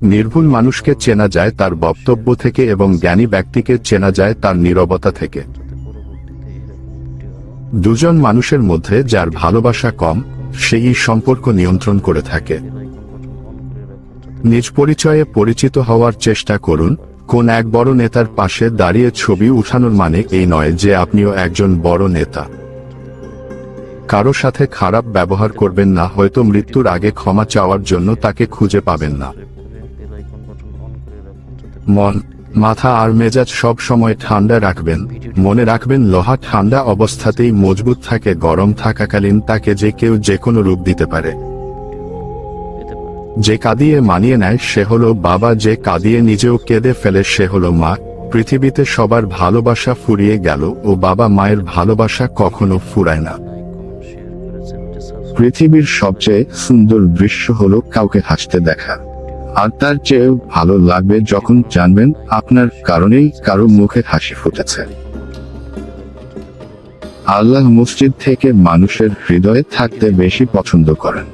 নির্ভুল মানুষকে চেনা যায় তার বক্তব্য থেকে এবং জ্ঞানী ব্যক্তিকে চেনা যায় তার নীরবতা থেকে। দুজন মানুষের মধ্যে যার ভালোবাসা কম, সেই সম্পর্ক নিয়ন্ত্রণ করে থাকে। নিজ পরিচয়ে পরিচিত হওয়ার চেষ্টা করুন। কোন এক বড় নেতার পাশে দাঁড়িয়ে ছবি উঠানোর মানে এই নয় যে আপনিও একজন বড় নেতা। কারো সাথে খারাপ ব্যবহার করবেন না, হয়তো মৃত্যুর আগে ক্ষমা চাওয়ার জন্য তাকে খুঁজে পাবেন না। মন, মাথা আর মেজাজ সব সময় ঠান্ডা রাখবেন। মনে রাখবেন, লোহা ঠান্ডা অবস্থাতেই মজবুত থাকে, গরম থাকাকালীন তাকে যে কেউ যে কোনো রূপ দিতে পারে। যে কাঁদিয়ে মানিয়ে নেয় সে হলো বাবা, যে কাঁদিয়ে নিজেও কেঁদে ফেলে সে হলো মা। পৃথিবীতে সবার ভালোবাসা ফুরিয়ে গেল ও বাবা মায়ের ভালোবাসা কখনো ফুরায় না। পৃথিবীর সবচেয়ে সুন্দর দৃশ্য হলো কাউকে হাসতে দেখা, আর তার চেয়েও ভালো লাগবে যখন জানবেন আপনার কারণেই কারো মুখে হাসি ফুটেছে। আল্লাহ মসজিদ থেকে মানুষের হৃদয়ে থাকতে বেশি পছন্দ করেন,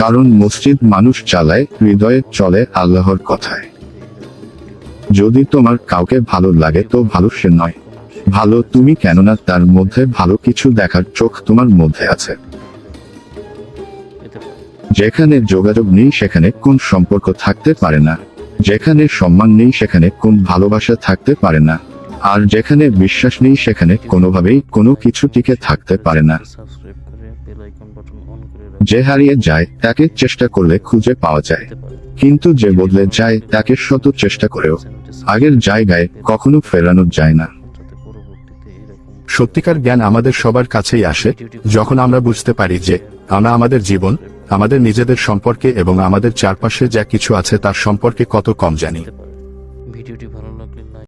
কারণ মসজিদ মানুষ চালায়, হৃদয়ে চলে আল্লাহর কথায়। যদি তোমার কাউকে ভালো লাগে তো ভালো সে নয়, ভালো তুমি, কেননা তার মধ্যে ভালো কিছু দেখার চোখ তোমার মধ্যে আছে। যেখানে যোগাযোগ নেই সেখানে কোন সম্পর্ক থাকতে পারে না, যেখানে সম্মান নেই সেখানে কোন ভালোবাসা থাকতে পারে না, আর যেখানে বিশ্বাস নেই সেখানে কোনোভাবেই কোনো কিছু টিকে থাকতে পারে না। যে হারিয়ে যায় তাকে চেষ্টা করলে খুঁজে পাওয়া যায়, কিন্তু যে বদলে যায় তাকে শত চেষ্টা করেও আগের জায়গায় কখনো ফেরানো যায় না। সত্যিকার জ্ঞান আমাদের সবার কাছেই আসে যখন আমরা বুঝতে পারি যে আমরা আমাদের জীবন, আমাদের নিজেদের সম্পর্কে এবং আমাদের চারপাশে যা কিছু আছে তার সম্পর্কে কত কম জানি। ভিডিওটি ভালো লাগলে